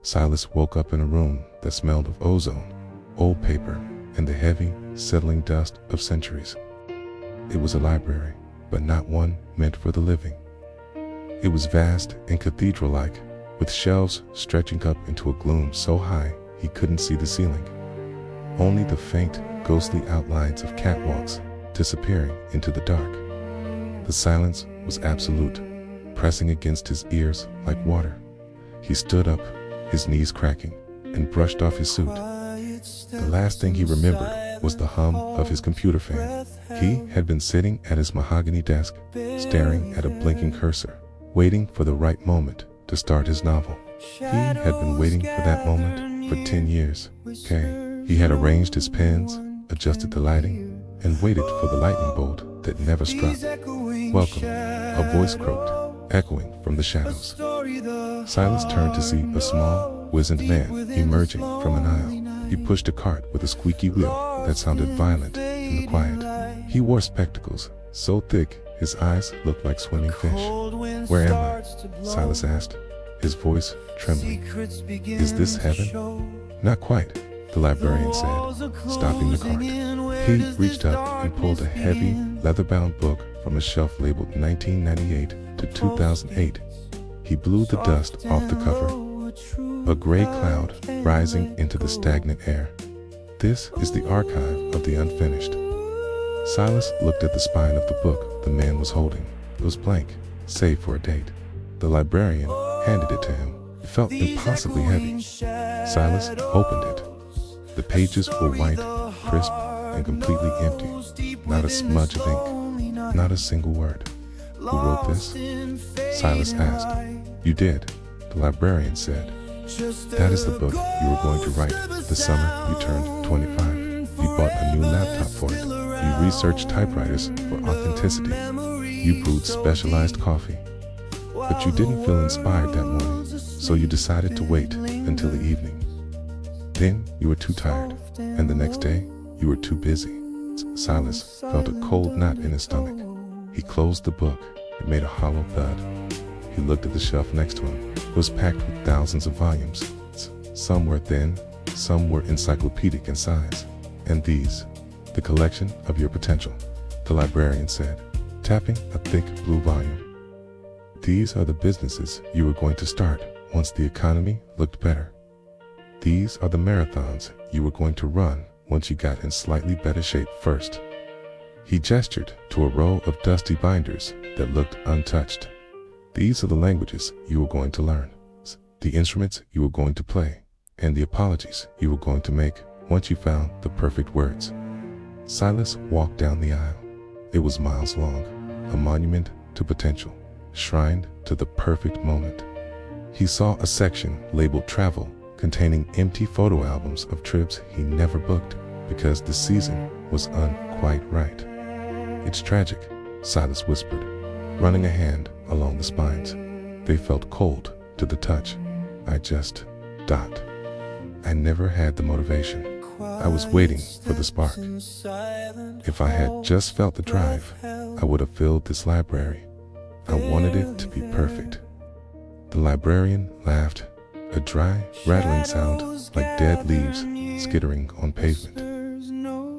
Silas woke up in a room that smelled of ozone, old paper, and the heavy, settling dust of centuries. It was a library, but not one meant for the living. It was vast and cathedral-like, with shelves stretching up into a gloom so high he couldn't see the ceiling. Only the faint, ghostly outlines of catwalks disappearing into the dark. The silence was absolute, pressing against his ears like water. He stood up, his knees cracking, and brushed off his suit. The last thing he remembered was the hum of his computer fan. He had been sitting at his mahogany desk, staring at a blinking cursor, waiting for the right moment to start his novel. He had been waiting for that moment for 10 years. He had arranged his pens, adjusted the lighting, and waited for the lightning bolt that never struck. "Welcome," a voice croaked, echoing from the shadows. Silas turned to see a small, wizened man emerging from an aisle. He pushed a cart with a squeaky wheel that sounded violent in the quiet. He wore spectacles, so thick his eyes looked like swimming fish. "Where am I?" Silas asked, his voice trembling. "Is this heaven?" "Not quite," the librarian said, stopping the cart. He reached up and pulled a heavy, leather-bound book from a shelf labeled 1998 to 2008. He blew the dust off the cover, a gray cloud rising into the stagnant air. "This is the archive of the unfinished." Silas looked at the spine of the book the man was holding. It was blank, save for a date. The librarian handed it to him. It felt impossibly heavy. Silas opened it. The pages were white, crisp, and completely empty. Not a smudge of ink, not a single word. "Who wrote this?" Silas asked. "You did," the librarian said. "That is the book you were going to write the summer you turned 25. You bought a new laptop for it. You researched typewriters for authenticity. You brewed specialized coffee. But you didn't feel inspired that morning, so you decided to wait until the evening. Then you were too tired, and the next day you were too busy." Silas felt a cold knot in his stomach. He closed the book. It made a hollow thud. He looked at the shelf next to him. It was packed with thousands of volumes. Some were thin, some were encyclopedic in size. "And these, the collection of your potential," the librarian said, tapping a thick blue volume. "These are the businesses you were going to start once the economy looked better. These are the marathons you were going to run once you got in slightly better shape first." He gestured to a row of dusty binders that looked untouched. "These are the languages you were going to learn, the instruments you were going to play, and the apologies you were going to make once you found the perfect words." Silas walked down the aisle. It was miles long, a monument to potential, shrined to the perfect moment. He saw a section labeled Travel, containing empty photo albums of trips he never booked because the season was quite right. "It's tragic," Silas whispered, running a hand along the spines. They felt cold to the touch. I never had the motivation. I was waiting for the spark. If I had just felt the drive, I would have filled this library. I wanted it to be perfect." The librarian laughed, a dry, rattling sound like dead leaves skittering on pavement.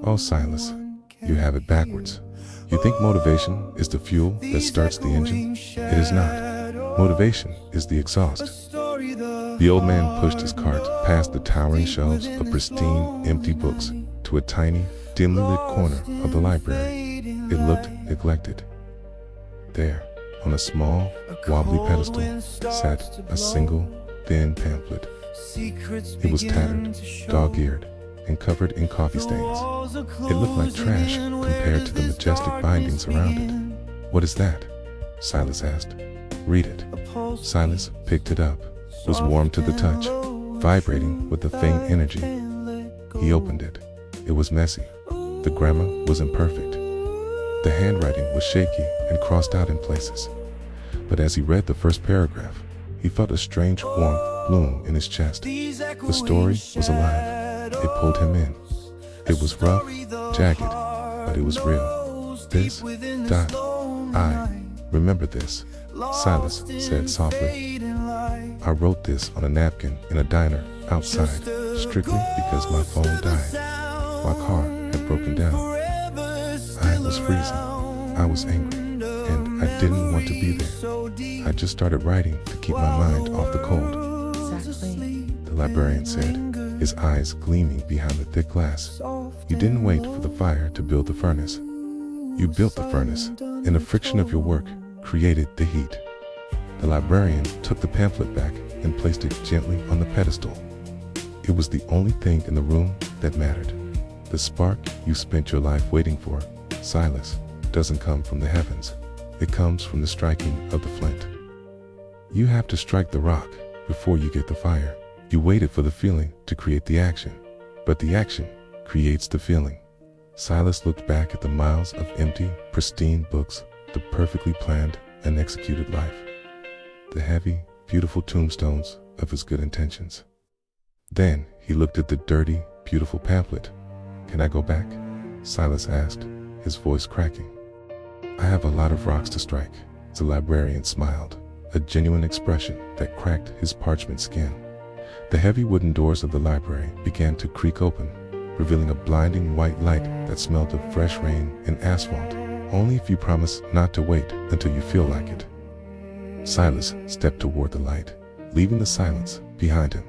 "Oh, Silas, you have it backwards. You think motivation is the fuel that starts the engine? It is not. Motivation is the exhaust." The old man pushed his cart past the towering shelves of pristine, empty books to a tiny, dimly lit corner of the library. It looked neglected. There, on a small, wobbly pedestal, sat a single, thin pamphlet. It was tattered, dog-eared, and covered in coffee stains. It looked like trash compared to the majestic bindings around it. "What is that?" Silas asked. "Read it." Silas picked it up. It was warm to the touch, vibrating with a faint energy. He opened it. It was messy. The grammar was imperfect. The handwriting was shaky and crossed out in places. But as he read the first paragraph, he felt a strange warmth bloom in his chest. The story was alive. It pulled him in. It was rough, jagged, but it was real. I remember this," Silas said softly. I wrote this on a napkin in a diner outside, strictly because my phone died. My car had broken down. I was freezing. I was angry, and I didn't want to be there. I just started writing to keep my mind off the cold. Exactly. The librarian said, his eyes gleaming behind the thick glass. You didn't wait for the fire to build the furnace. You built the furnace, and the friction of your work created the heat. The librarian took the pamphlet back and placed it gently on the pedestal. It was the only thing in the room that mattered. The spark you spent your life waiting for, Silas, doesn't come from the heavens. It comes from the striking of the flint. You have to strike the rock before you get the fire. You waited for the feeling to create the action, but the action creates the feeling. Silas looked back at the miles of empty, pristine books, the perfectly planned and executed life, the heavy, beautiful tombstones of his good intentions. Then he looked at the dirty, beautiful pamphlet. Can I go back? Silas asked, his voice cracking. I have a lot of rocks to strike. The librarian smiled, a genuine expression that cracked his parchment skin. The heavy wooden doors of the library began to creak open, revealing a blinding white light that smelled of fresh rain and asphalt. Only if you promise not to wait until you feel like it. Silas stepped toward the light, leaving the silence behind him.